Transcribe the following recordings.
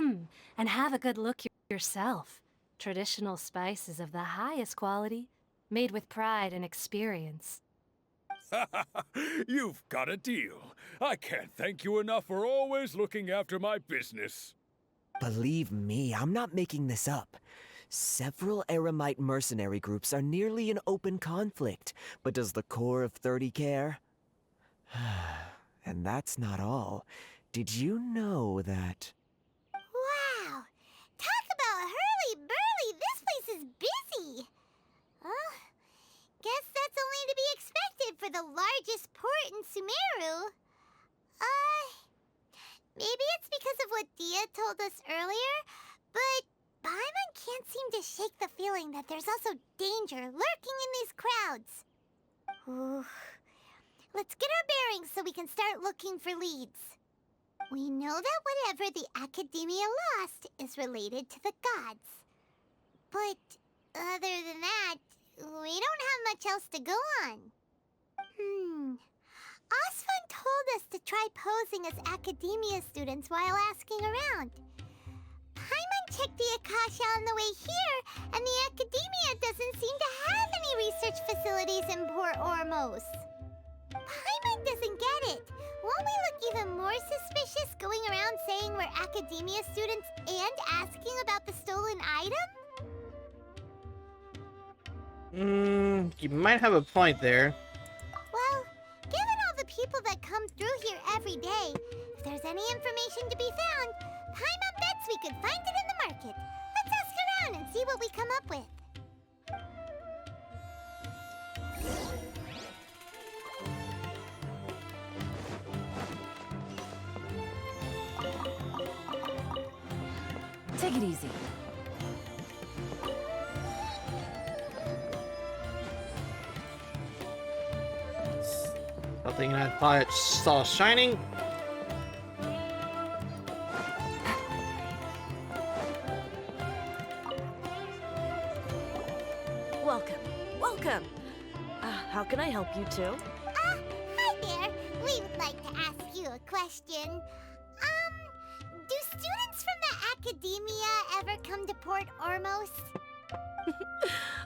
Come and have a good look yourself. Traditional spices of the highest quality, made with pride and experience. You've got a deal. I can't thank you enough for always looking after my business. Believe me, I'm not making this up. Several Eremite mercenary groups are nearly in open conflict, but does the core of 30 care? And that's not all. Did you know that... Wow! Talk about hurly-burly! This place is busy! Guess that's only to be expected for the largest port in Sumeru. Maybe it's because of what Dia told us earlier, but Paimon can't seem to shake the feeling that there's also danger lurking in these crowds. Ooh. Let's get our bearings so we can start looking for leads. We know that whatever the Academia lost is related to the gods. But other than that, we don't have much else to go on. Osfun told us to try posing as Academia students while asking around. Paimon checked the Akasha on the way here, and the Academia doesn't seem to have any research facilities in Port Ormos. Paimon doesn't get it. Won't we look even more suspicious going around saying we're Academia students and asking about the stolen item? You might have a point there. Well, given all the people that come through here every day, if there's any information to be found, Paimon bets we could find it in the market. Let's ask around and see what we come up with. Take it easy. Something I thought I saw shining. Welcome, welcome. How can I help you too? Hi there. We would like to ask you a question. Do students from the Academia ever come to Port Ormos?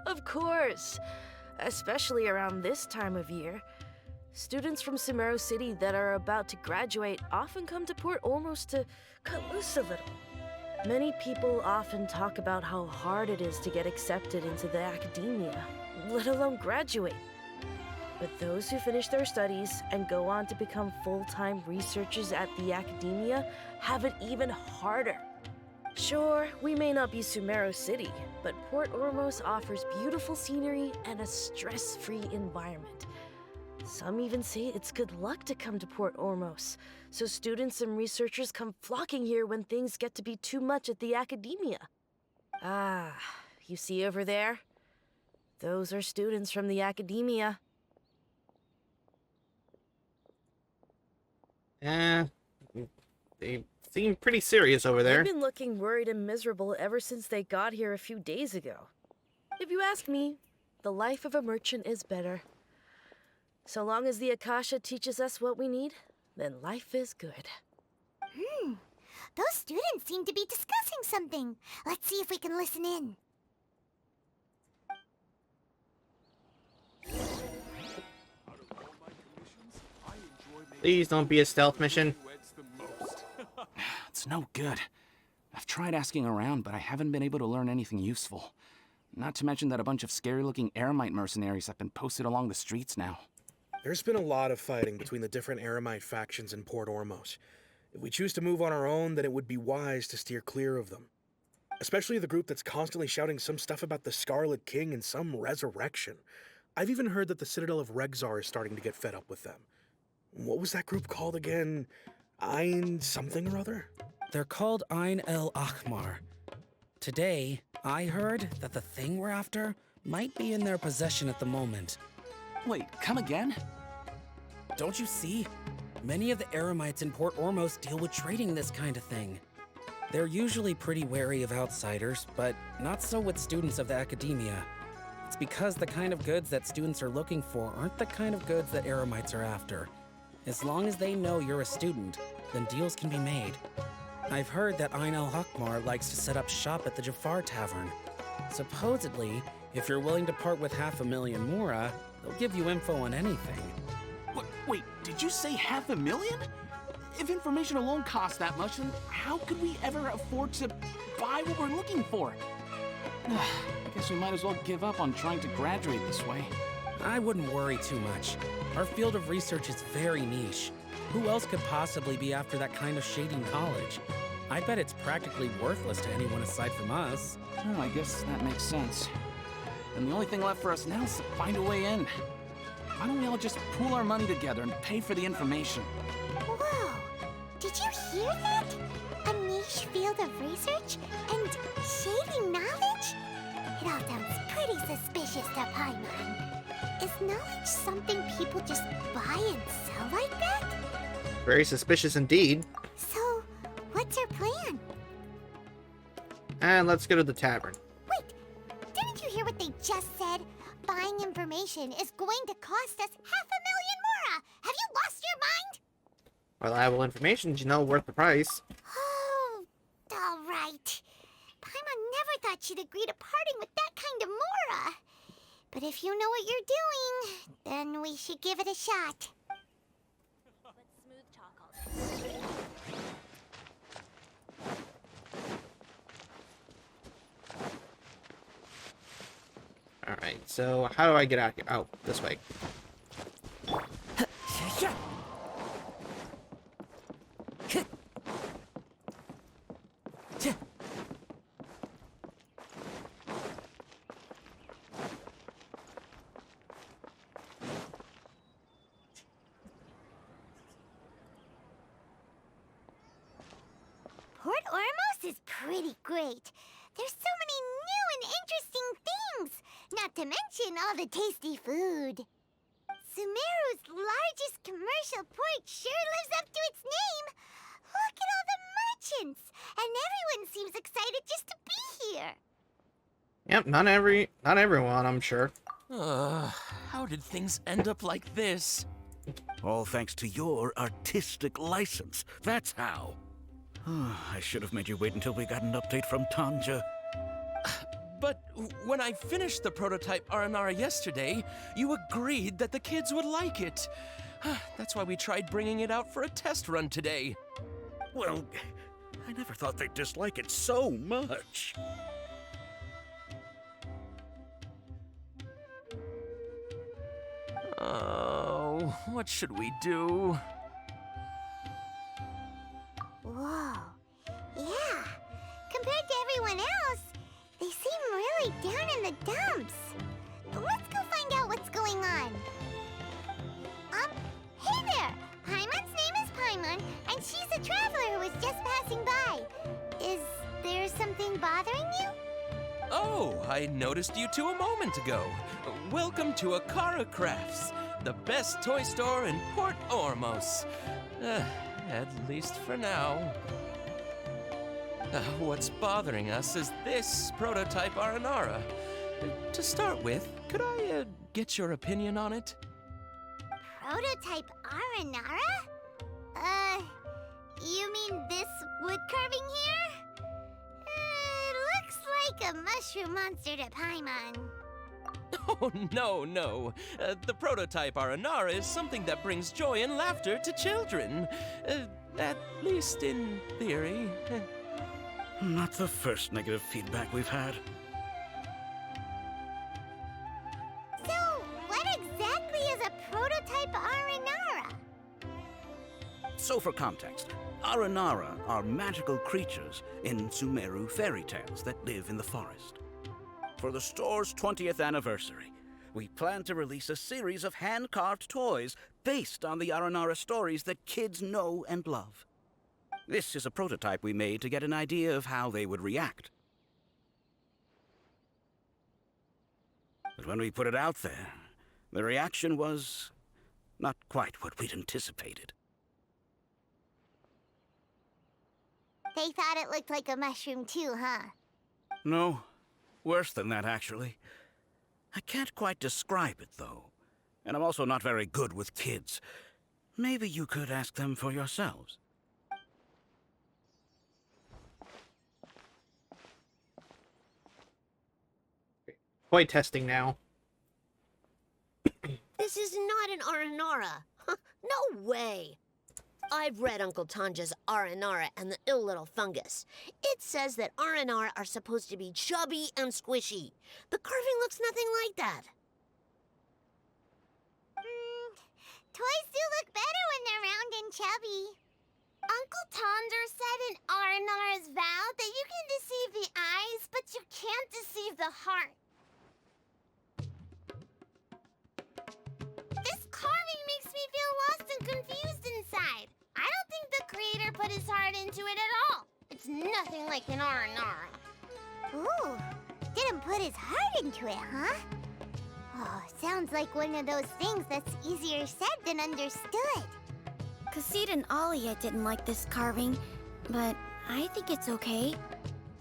Of course, especially around this time of year. Students from Sumeru City that are about to graduate often come to Port Ormos to cut loose a little. Many people often talk about how hard it is to get accepted into the Academia, let alone graduate. But those who finish their studies and go on to become full-time researchers at the Academia have it even harder. Sure, we may not be Sumeru City, but Port Ormos offers beautiful scenery and a stress-free environment. Some even say it's good luck to come to Port Ormos, so students and researchers come flocking here when things get to be too much at the Academia. Ah, you see over there? Those are students from the Academia. They seem pretty serious over there. They've been looking worried and miserable ever since they got here a few days ago. If you ask me, the life of a merchant is better. So long as the Akasha teaches us what we need, then life is good. Those students seem to be discussing something. Let's see if we can listen in. Please don't be a stealth mission. It's no good. I've tried asking around, but I haven't been able to learn anything useful. Not to mention that a bunch of scary-looking Eremite mercenaries have been posted along the streets now. There's been a lot of fighting between the different Eremite factions in Port Ormos. If we choose to move on our own, then it would be wise to steer clear of them. Especially the group that's constantly shouting some stuff about the Scarlet King and some resurrection. I've even heard that the Citadel of Regzar is starting to get fed up with them. What was that group called again? Ein something or other? They're called Ein El Akhmar. Today, I heard that the thing we're after might be in their possession at the moment. Wait, come again? Don't you see? Many of the Eremites in Port Ormos deal with trading this kind of thing. They're usually pretty wary of outsiders, but not so with students of the Academia. It's because the kind of goods that students are looking for aren't the kind of goods that Eremites are after. As long as they know you're a student, then deals can be made. I've heard that Einel Hakmar likes to set up shop at the Jafar Tavern. Supposedly, if you're willing to part with 500,000 Mora, they'll give you info on anything. Wait, did you say 500,000? If information alone costs that much, then how could we ever afford to buy what we're looking for? I guess we might as well give up on trying to graduate this way. I wouldn't worry too much. Our field of research is very niche. Who else could possibly be after that kind of shady knowledge? I bet it's practically worthless to anyone aside from us. Well, I guess that makes sense. And the only thing left for us now is to find a way in. Why don't we all just pool our money together and pay for the information? Whoa! Did you hear that? A niche field of research and shady knowledge? It all sounds pretty suspicious to Paimon. Is knowledge something people just buy and sell like that? Very suspicious indeed. So, what's your plan? And let's go to the tavern. Wait, didn't you hear what they just said? Buying information is going to cost us 500,000 Mora! Have you lost your mind? Reliable information, you know, worth the price. Oh, all right. Paimon never thought she'd agree to parting with that kind of Mora. But if you know what you're doing, then we should give it a shot. Alright, so how do I get out here? Oh, this way. Port Ormos is pretty great. There's so many new and interesting things, not to mention all the tasty food. Sumeru's largest commercial port sure lives up to its name. Look at all the merchants, and everyone seems excited just to be here. Yep, not everyone, I'm sure. How did things end up like this? All thanks to your artistic license. That's how. I should have made you wait until we got an update from Tanja. But when I finished the prototype Aranara yesterday, you agreed that the kids would like it. That's why we tried bringing it out for a test run today. Well, I never thought they'd dislike it so much. Oh, what should we do? Whoa. Yeah. Compared to everyone else, they seem really down in the dumps. Let's go find out what's going on. Hey there! Paimon's name is Paimon, and she's a traveler who was just passing by. Is there something bothering you? Oh, I noticed you two a moment ago. Welcome to Akara Crafts, the best toy store in Port Ormos. At least for now. What's bothering us is this prototype Aranara. To start with, could I get your opinion on it? Prototype Aranara? You mean this wood carving here? Looks like a mushroom monster to Paimon. Oh, no. The prototype Aranara is something that brings joy and laughter to children. At least in theory. Not the first negative feedback we've had. So, what exactly is a prototype Aranara? So for context, Aranara are magical creatures in Sumeru fairy tales that live in the forest. For the store's 20th anniversary, we plan to release a series of hand-carved toys based on the Aranara stories that kids know and love. This is a prototype we made to get an idea of how they would react. But when we put it out there, the reaction was not quite what we'd anticipated. They thought it looked like a mushroom too, huh? No, worse than that, actually. I can't quite describe it, though. And I'm also not very good with kids. Maybe you could ask them for yourselves. toy testing now. This is not an Aranara. No way. I've read Uncle Tanja's Aranara and the Ill Little Fungus. It says that Aranara are supposed to be chubby and squishy. The carving looks nothing like that. Toys do look better when they're round and chubby. Uncle Tonder said in Aranara's vow that you can deceive the eyes, but you can't deceive the heart. This carving makes me feel lost and confused inside. I don't think the creator put his heart into it at all. It's nothing like an Aranara. Ooh, didn't put his heart into it, huh? Oh, sounds like one of those things that's easier said than understood. Cassid and Alia didn't like this carving, but I think it's okay.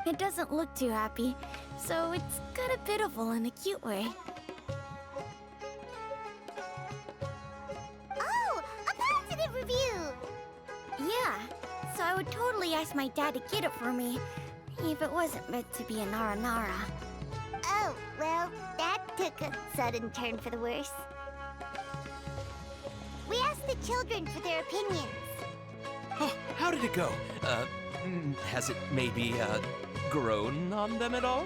It doesn't look too happy, so it's kind of pitiful in a cute way. Oh, a positive review! Yeah, so I would totally ask my dad to get it for me, if it wasn't meant to be an Aranara. Oh, well, that took a sudden turn for the worse. We asked the children for their opinions. Oh, how did it go? Has it maybe, grown on them at all?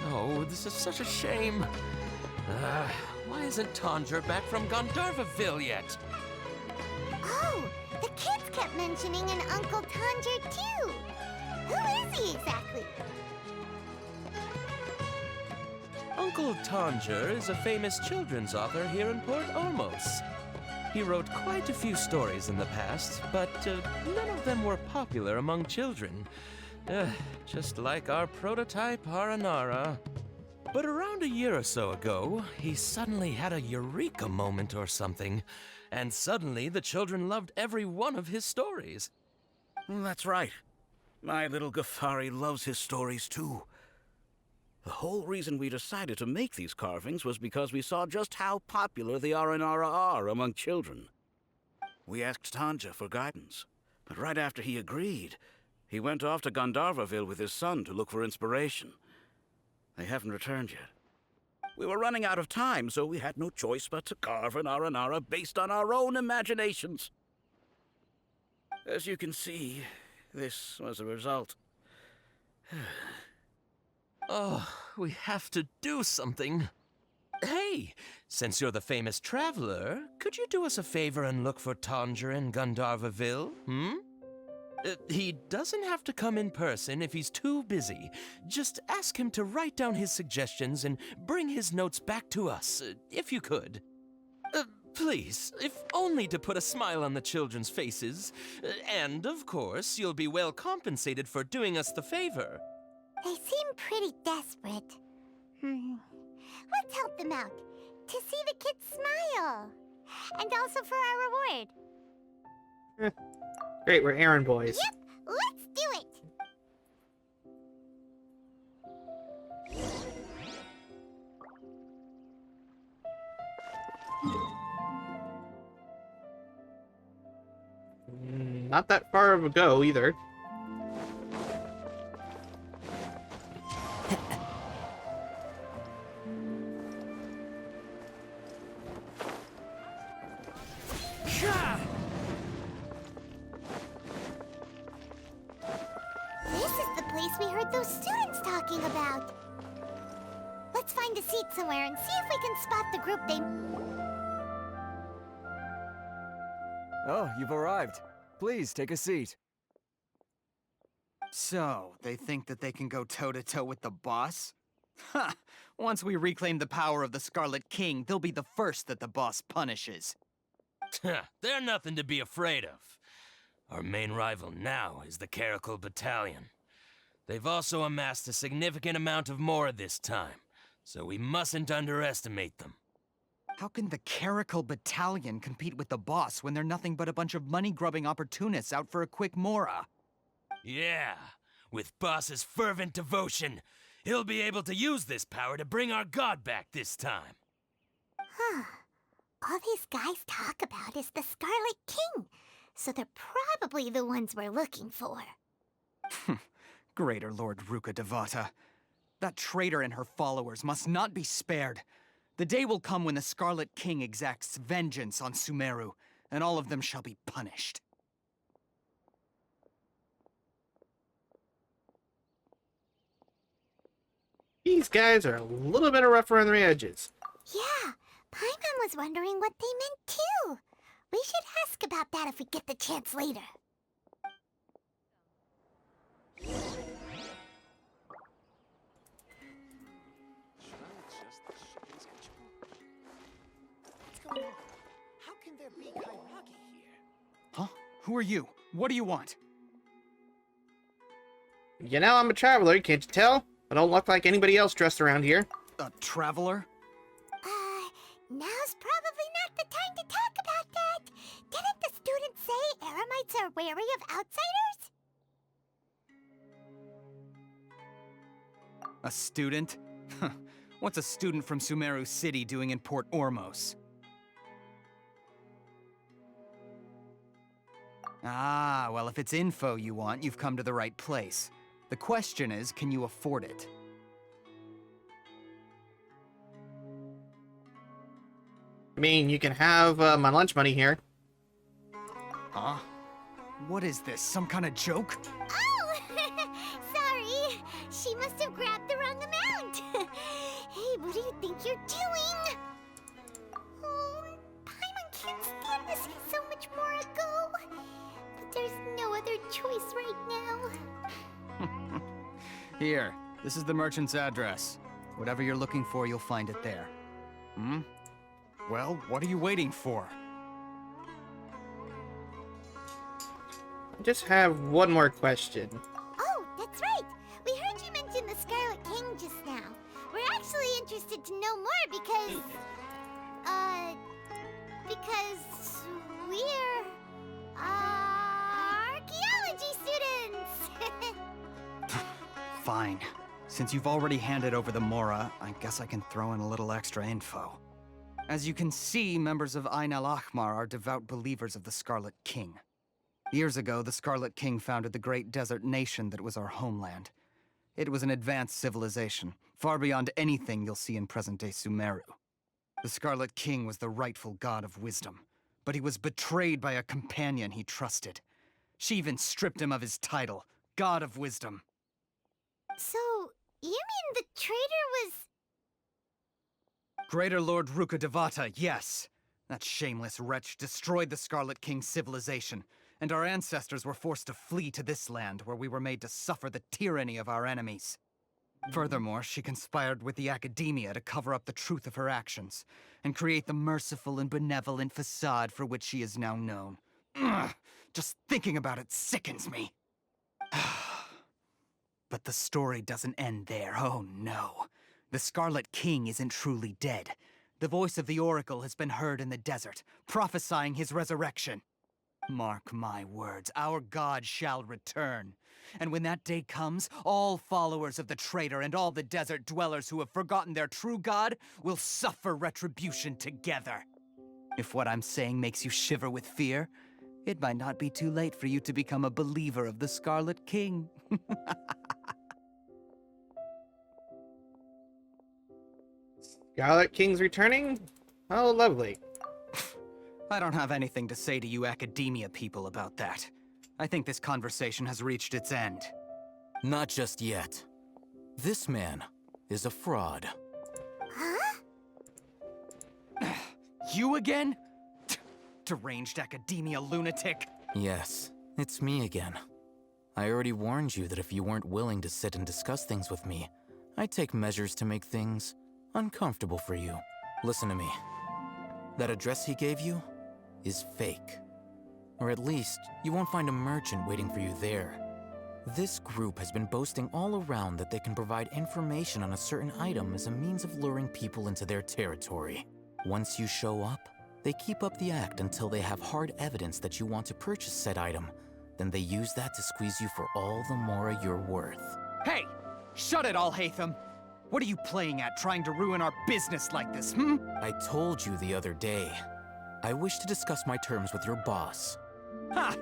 Oh, this is such a shame. Why isn't Tanger back from Gandharvaville yet? Oh, the kids kept mentioning an Uncle Tanger, too. Who is he exactly? Uncle Tanger is a famous children's author here in Port Ormos. He wrote quite a few stories in the past, but none of them were popular among children. Just like our prototype Aranara. But around a year or so ago, he suddenly had a eureka moment or something, and suddenly the children loved every one of his stories. That's right. My little Ghaffari loves his stories too. The whole reason we decided to make these carvings was because we saw just how popular the Aranara are among children. We asked Tanja for guidance, but right after he agreed, he went off to Gandharvaville with his son to look for inspiration. They haven't returned yet. We were running out of time, so we had no choice but to carve an Aranara based on our own imaginations. As you can see, this was the result. Oh, we have to do something. Hey, since you're the famous traveler, could you do us a favor and look for Tanger in Gandharvaville, he doesn't have to come in person if he's too busy. Just ask him to write down his suggestions and bring his notes back to us, if you could. Please, if only to put a smile on the children's faces. And, of course, you'll be well compensated for doing us the favor. They seem pretty desperate. Let's help them out. To see the kids smile. And also for our reward. Great, we're errand boys. Yep, let's do it! Not that far of a go, either. This is the place we heard those students talking about. Let's find a seat somewhere and see if we can spot the group they... Oh, you've arrived. Please, take a seat. So, they think that they can go toe-to-toe with the boss? Ha! Once we reclaim the power of the Scarlet King, they'll be the first that the boss punishes. They're nothing to be afraid of. Our main rival now is the Caracal Battalion. They've also amassed a significant amount of more this time, so we mustn't underestimate them. How can the Caracal Battalion compete with the boss when they're nothing but a bunch of money-grubbing opportunists out for a quick mora? Yeah, with Boss's fervent devotion, he'll be able to use this power to bring our god back this time. Huh. All these guys talk about is the Scarlet King. so they're probably the ones we're looking for. Greater Lord Ruka Devata. That traitor and her followers must not be spared. The day will come when the Scarlet King exacts vengeance on Sumeru, and all of them shall be punished. These guys are a little bit rough around the edges. Yeah, Paimon was wondering what they meant too. We should ask about that if we get the chance later. How can there be Kairagi here? Huh? Who are you? What do you want? You know, I'm a traveler, can't you tell? I don't look like anybody else dressed around here. A traveler? Now's probably not the time to talk about that. Didn't the students say Eremites are wary of outsiders? A student? What's a student from Sumeru City doing in Port Ormos? Ah, well, if it's info you want, you've come to the right place. The question is, can you afford it? I mean, you can have my lunch money here. Huh? What is this, some kind of joke? Oh! Sorry. She must have grabbed the wrong amount. Hey, what do you think you're doing? Oh, Paimon can't stand this so much more ago. But there's no other choice right now. Here, this is the merchant's address. Whatever you're looking for, you'll find it there. Hmm? Well, what are you waiting for? I just have one more question. Oh, that's right. We heard you mention the Scarlet King just now. We're actually interested to know more because we're archaeology students. Fine. Since you've already handed over the Mora, I guess I can throw in a little extra info. As you can see, members of Ain al-Ahmar are devout believers of the Scarlet King. Years ago, the Scarlet King founded the great desert nation that was our homeland. It was an advanced civilization, far beyond anything you'll see in present-day Sumeru. The Scarlet King was the rightful god of wisdom, but he was betrayed by a companion he trusted. She even stripped him of his title, God of Wisdom. So, you mean the traitor was... Greater Lord Ruka Devata, yes. That shameless wretch destroyed the Scarlet King's civilization, and our ancestors were forced to flee to this land where we were made to suffer the tyranny of our enemies. Furthermore, she conspired with the academia to cover up the truth of her actions, and create the merciful and benevolent facade for which she is now known. Ugh, just thinking about it sickens me. But the story doesn't end there, oh no. The Scarlet King isn't truly dead. The voice of the Oracle has been heard in the desert, prophesying his resurrection. Mark my words, our god shall return. And when that day comes, all followers of the traitor and all the desert dwellers who have forgotten their true god will suffer retribution together. If what I'm saying makes you shiver with fear, it might not be too late for you to become a believer of the Scarlet King. Scarlet King's returning? Oh, lovely. I don't have anything to say to you academia people about that. I think this conversation has reached its end. Not just yet. This man is a fraud. Huh? You again? Deranged academia lunatic. Yes, it's me again. I already warned you that if you weren't willing to sit and discuss things with me, I'd take measures to make things uncomfortable for you. Listen to me. That address he gave you is fake. Or at least, you won't find a merchant waiting for you there. This group has been boasting all around that they can provide information on a certain item as a means of luring people into their territory. Once you show up, they keep up the act until they have hard evidence that you want to purchase said item. Then they use that to squeeze you for all the more you're worth. Hey! Shut it, Alhaitham! What are you playing at, trying to ruin our business like this, I told you the other day. I wish to discuss my terms with your boss. Ha!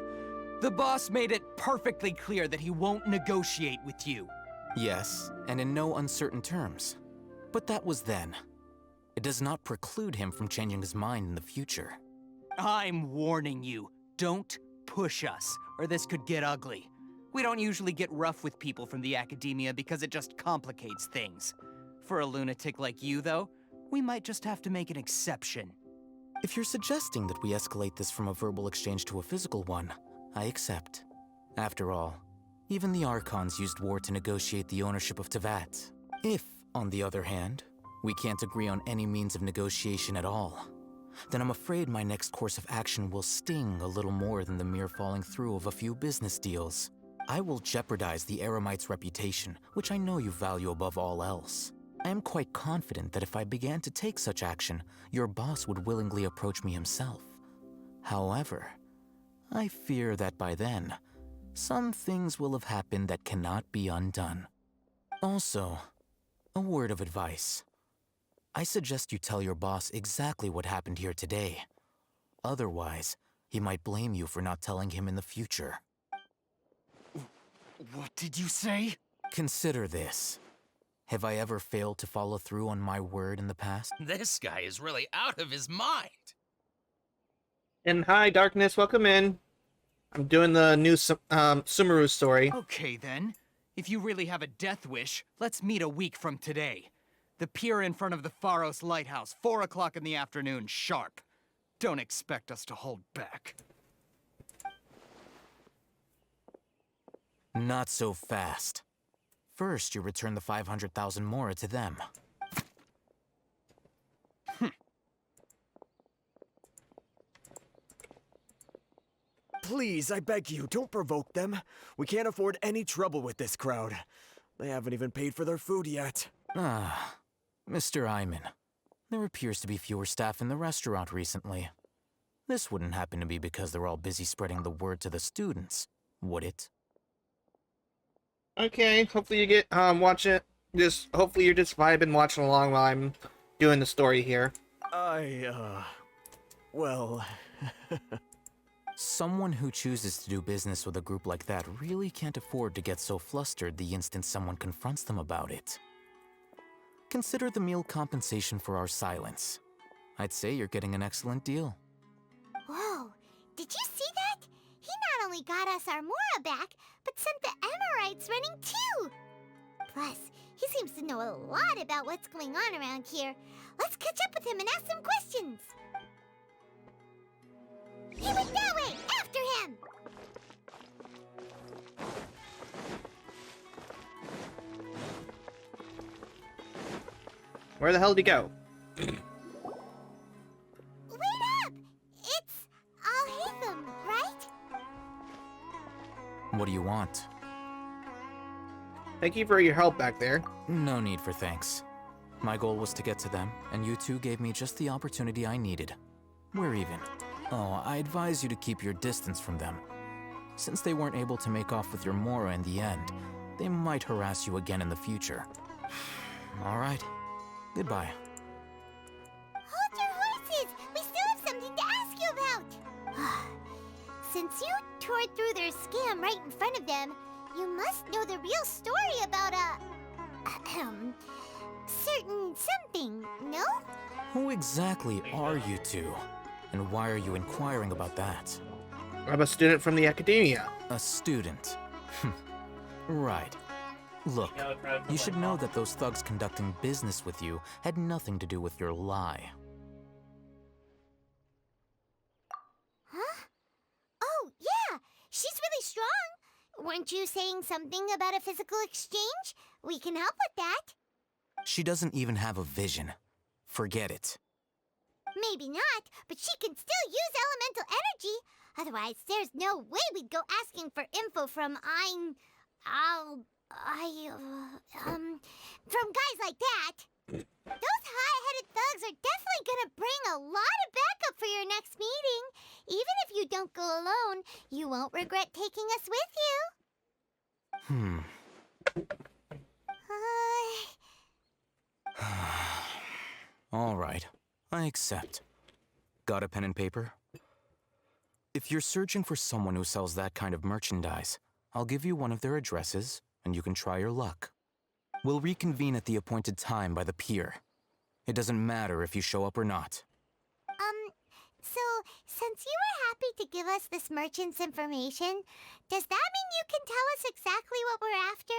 The boss made it perfectly clear that he won't negotiate with you. Yes, and in no uncertain terms. But that was then. It does not preclude him from changing his mind in the future. I'm warning you. Don't push us, or this could get ugly. We don't usually get rough with people from the academia because it just complicates things. For a lunatic like you, though, we might just have to make an exception. If you're suggesting that we escalate this from a verbal exchange to a physical one, I accept. After all, even the Archons used war to negotiate the ownership of Teyvat. If, on the other hand, we can't agree on any means of negotiation at all, then I'm afraid my next course of action will sting a little more than the mere falling through of a few business deals. I will jeopardize the Eremite's reputation, which I know you value above all else. I am quite confident that if I began to take such action, your boss would willingly approach me himself. However, I fear that by then, some things will have happened that cannot be undone. Also, a word of advice. I suggest you tell your boss exactly what happened here today. Otherwise, he might blame you for not telling him in the future. What did you say? Consider this. Have I ever failed to follow through on my word in the past? This guy is really out of his mind. And hi, Darkness, welcome in. I'm doing the new Sumeru story. Okay, then. If you really have a death wish, let's meet a week from today. The pier in front of the Pharos Lighthouse, 4 o'clock in the afternoon, sharp. Don't expect us to hold back. Not so fast. First, you return the 500,000 mora to them. Please, I beg you, don't provoke them. We can't afford any trouble with this crowd. They haven't even paid for their food yet. Ah, Mr. Iman. There appears to be fewer staff in the restaurant recently. This wouldn't happen to be because they're all busy spreading the word to the students, would it? Okay, hopefully you get watch it. Hopefully you're just vibing, watching along while I'm doing the story here. Well... Someone who chooses to do business with a group like that really can't afford to get so flustered the instant someone confronts them about it. Consider the meal compensation for our silence. I'd say you're getting an excellent deal. Whoa, did you see that? He not only got us our Mora back, but sent the Emirites running too! Plus, he seems to know a lot about what's going on around here. Let's catch up with him and ask some questions! He went that way! After him! Where the hell did he go? Wait up! It's Al-Haytham, right? What do you want? Thank you for your help back there. No need for thanks. My goal was to get to them, and you two gave me just the opportunity I needed. We're even. Oh, I advise you to keep your distance from them. Since they weren't able to make off with your Mora in the end, they might harass you again in the future. All right. Goodbye. Hold your horses! We still have something to ask you about! Since you tore through their scam right in front of them, you must know the real story about certain something, no? Who exactly are you two? And why are you inquiring about that? I'm a student from the academia. A student? Right. Look, you should know that those thugs conducting business with you had nothing to do with your lie. Huh? Oh, yeah! She's really strong! Weren't you saying something about a physical exchange? We can help with that. She doesn't even have a vision. Forget it. Maybe not, but she can still use elemental energy. Otherwise, there's no way we'd go asking for info from from guys like that. Those hot-headed thugs are definitely gonna bring a lot of backup for your next meeting. Even if you don't go alone, you won't regret taking us with you. All right. I accept. Got a pen and paper? If you're searching for someone who sells that kind of merchandise, I'll give you one of their addresses, and you can try your luck. We'll reconvene at the appointed time by the pier. It doesn't matter if you show up or not. So, since you were happy to give us this merchant's information, does that mean you can tell us exactly what we're after?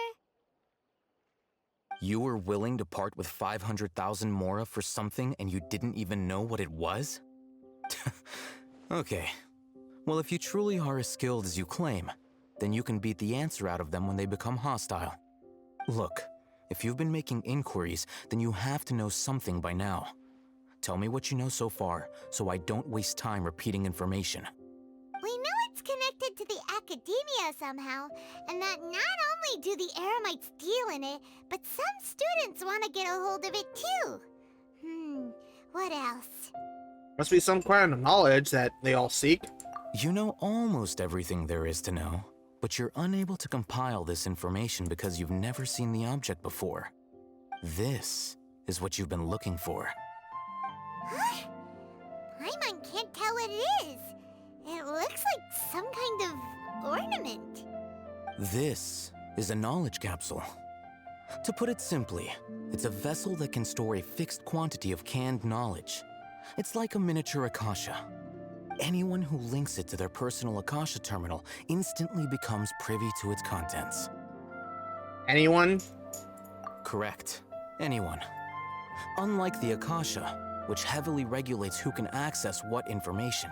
You were willing to part with 500,000 mora for something and you didn't even know what it was? Okay. Well, if you truly are as skilled as you claim, then you can beat the answer out of them when they become hostile. Look, if you've been making inquiries, then you have to know something by now. Tell me what you know so far, so I don't waste time repeating information. We know it's connected to the academia somehow, and that not only do the Eremites deal in it, but some students want to get a hold of it too. What else? Must be some kind of knowledge that they all seek. You know almost everything there is to know, but you're unable to compile this information because you've never seen the object before. This is what you've been looking for. Huh? Paimon can't tell what it is. It looks like some kind of ornament. This is a knowledge capsule. To put it simply, it's a vessel that can store a fixed quantity of canned knowledge. It's like a miniature Akasha. Anyone who links it to their personal Akasha terminal instantly becomes privy to its contents. Anyone? Correct. Anyone. Unlike the Akasha, which heavily regulates who can access what information,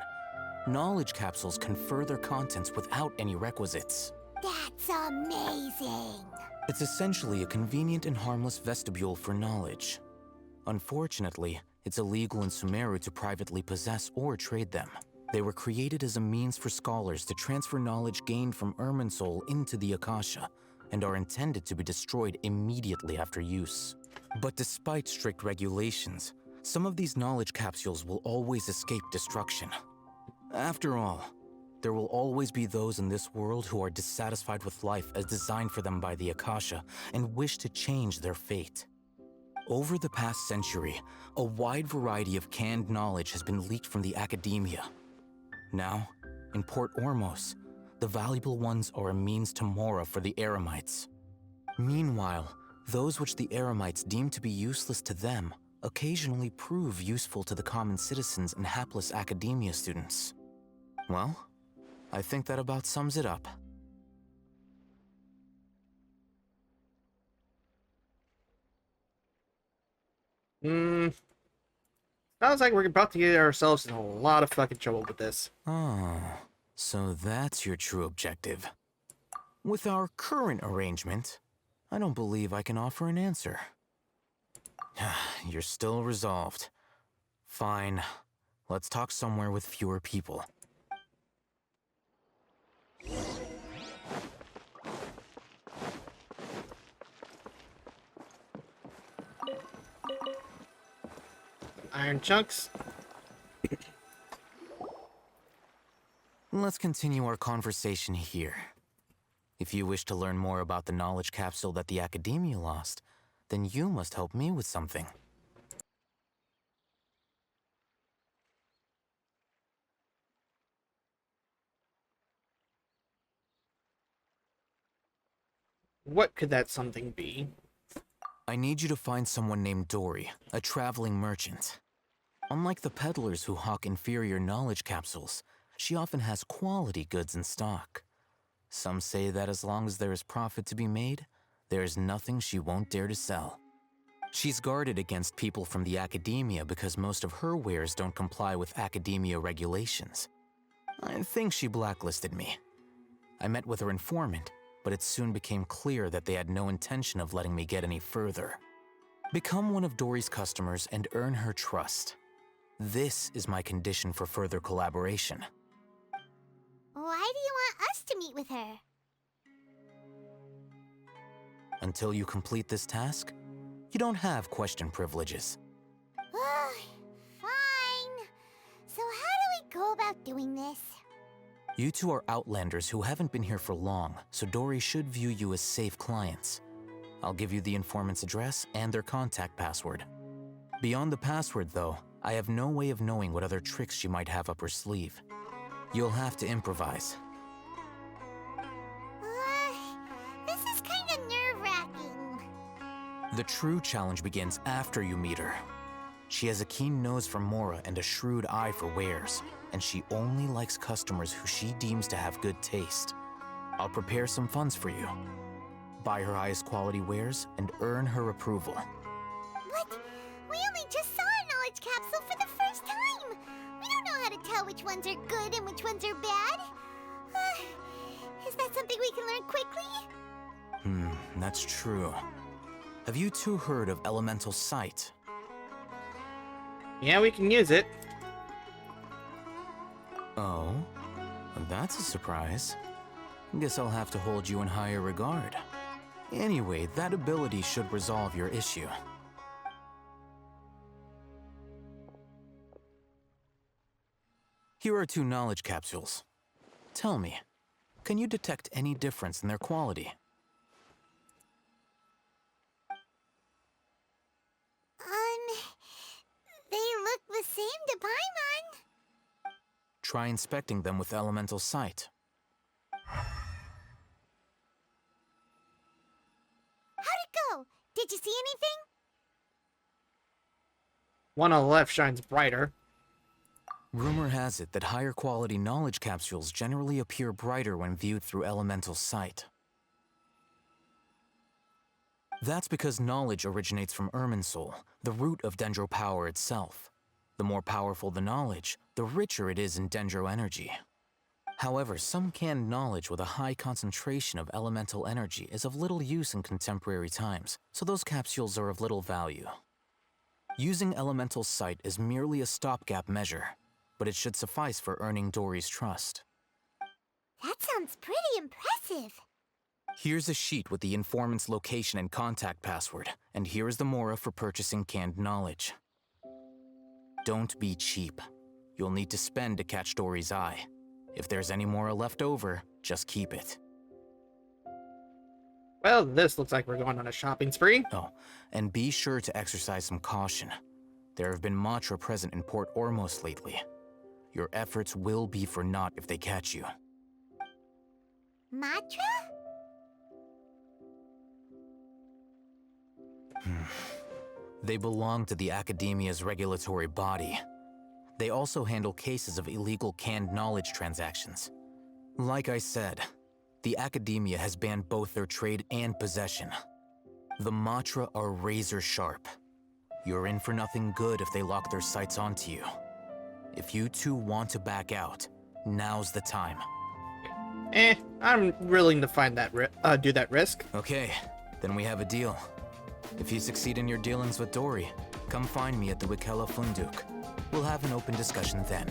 knowledge capsules confer their contents without any requisites. That's amazing! It's essentially a convenient and harmless vestibule for knowledge. Unfortunately, it's illegal in Sumeru to privately possess or trade them. They were created as a means for scholars to transfer knowledge gained from Irminsul into the Akasha, and are intended to be destroyed immediately after use. But despite strict regulations, some of these knowledge capsules will always escape destruction. After all, there will always be those in this world who are dissatisfied with life as designed for them by the Akasha and wish to change their fate. Over the past century, a wide variety of canned knowledge has been leaked from the academia. Now, in Port Ormos, the valuable ones are a means to mora for the Eremites. Meanwhile, those which the Eremites deem to be useless to them occasionally prove useful to the common citizens and hapless academia students. Well, I think that about sums it up. Sounds like we're about to get ourselves in a lot of fucking trouble with this. Oh, so that's your true objective. With our current arrangement, I don't believe I can offer an answer. You're still resolved. Fine. Let's talk somewhere with fewer people. Iron chunks. Let's continue our conversation here. If you wish to learn more about the knowledge capsule that the Academia lost, then you must help me with something. What could that something be? I need you to find someone named Dory, a traveling merchant. Unlike the peddlers who hawk inferior knowledge capsules, she often has quality goods in stock. Some say that as long as there is profit to be made, there is nothing she won't dare to sell. She's guarded against people from the academia because most of her wares don't comply with academia regulations. I think she blacklisted me. I met with her informant, but it soon became clear that they had no intention of letting me get any further. Become one of Dory's customers and earn her trust. This is my condition for further collaboration. Why do you want us to meet with her? Until you complete this task, you don't have question privileges. Fine. So how do we go about doing this? You two are outlanders who haven't been here for long, so Dory should view you as safe clients. I'll give you the informant's address and their contact password. Beyond the password, though, I have no way of knowing what other tricks she might have up her sleeve. You'll have to improvise. This is kind of nerve-wracking. The true challenge begins after you meet her. She has a keen nose for Mora and a shrewd eye for wares, and she only likes customers who she deems to have good taste. I'll prepare some funds for you. Buy her highest quality wares and earn her approval. What? We only just saw a knowledge capsule for the first time! We don't know how to tell which ones are good and which ones are bad. Is that something we can learn quickly? That's true. Have you two heard of elemental sight? Yeah, we can use it. Oh? That's a surprise. Guess I'll have to hold you in higher regard. Anyway, that ability should resolve your issue. Here are 2 knowledge capsules. Tell me, can you detect any difference in their quality? They look the same to Paimon. Try inspecting them with elemental sight. How'd it go? Did you see anything? One on the left shines brighter. Rumor has it that higher quality knowledge capsules generally appear brighter when viewed through elemental sight. That's because knowledge originates from Irminsul, the root of Dendro power itself. The more powerful the knowledge, the richer it is in Dendro energy. However, some canned knowledge with a high concentration of elemental energy is of little use in contemporary times, so those capsules are of little value. Using elemental sight is merely a stopgap measure, but it should suffice for earning Dory's trust. That sounds pretty impressive. Here's a sheet with the informant's location and contact password, and here is the Mora for purchasing canned knowledge. Don't be cheap. You'll need to spend to catch Dory's eye. If there's any Mora left over, just keep it. Well, this looks like we're going on a shopping spree. Oh, and be sure to exercise some caution. There have been Matra present in Port Ormos lately. Your efforts will be for naught if they catch you. Matra? They belong to the Academia's regulatory body. They also handle cases of illegal canned knowledge transactions. Like I said, the Academia has banned both their trade and possession. The Matra are razor sharp. You're in for nothing good if they lock their sights onto you. If you two want to back out, now's the time. I'm willing to find that do that risk. Okay, then we have a deal. If you succeed in your dealings with Dory, come find me at the Wikela Funduk. We'll have an open discussion then.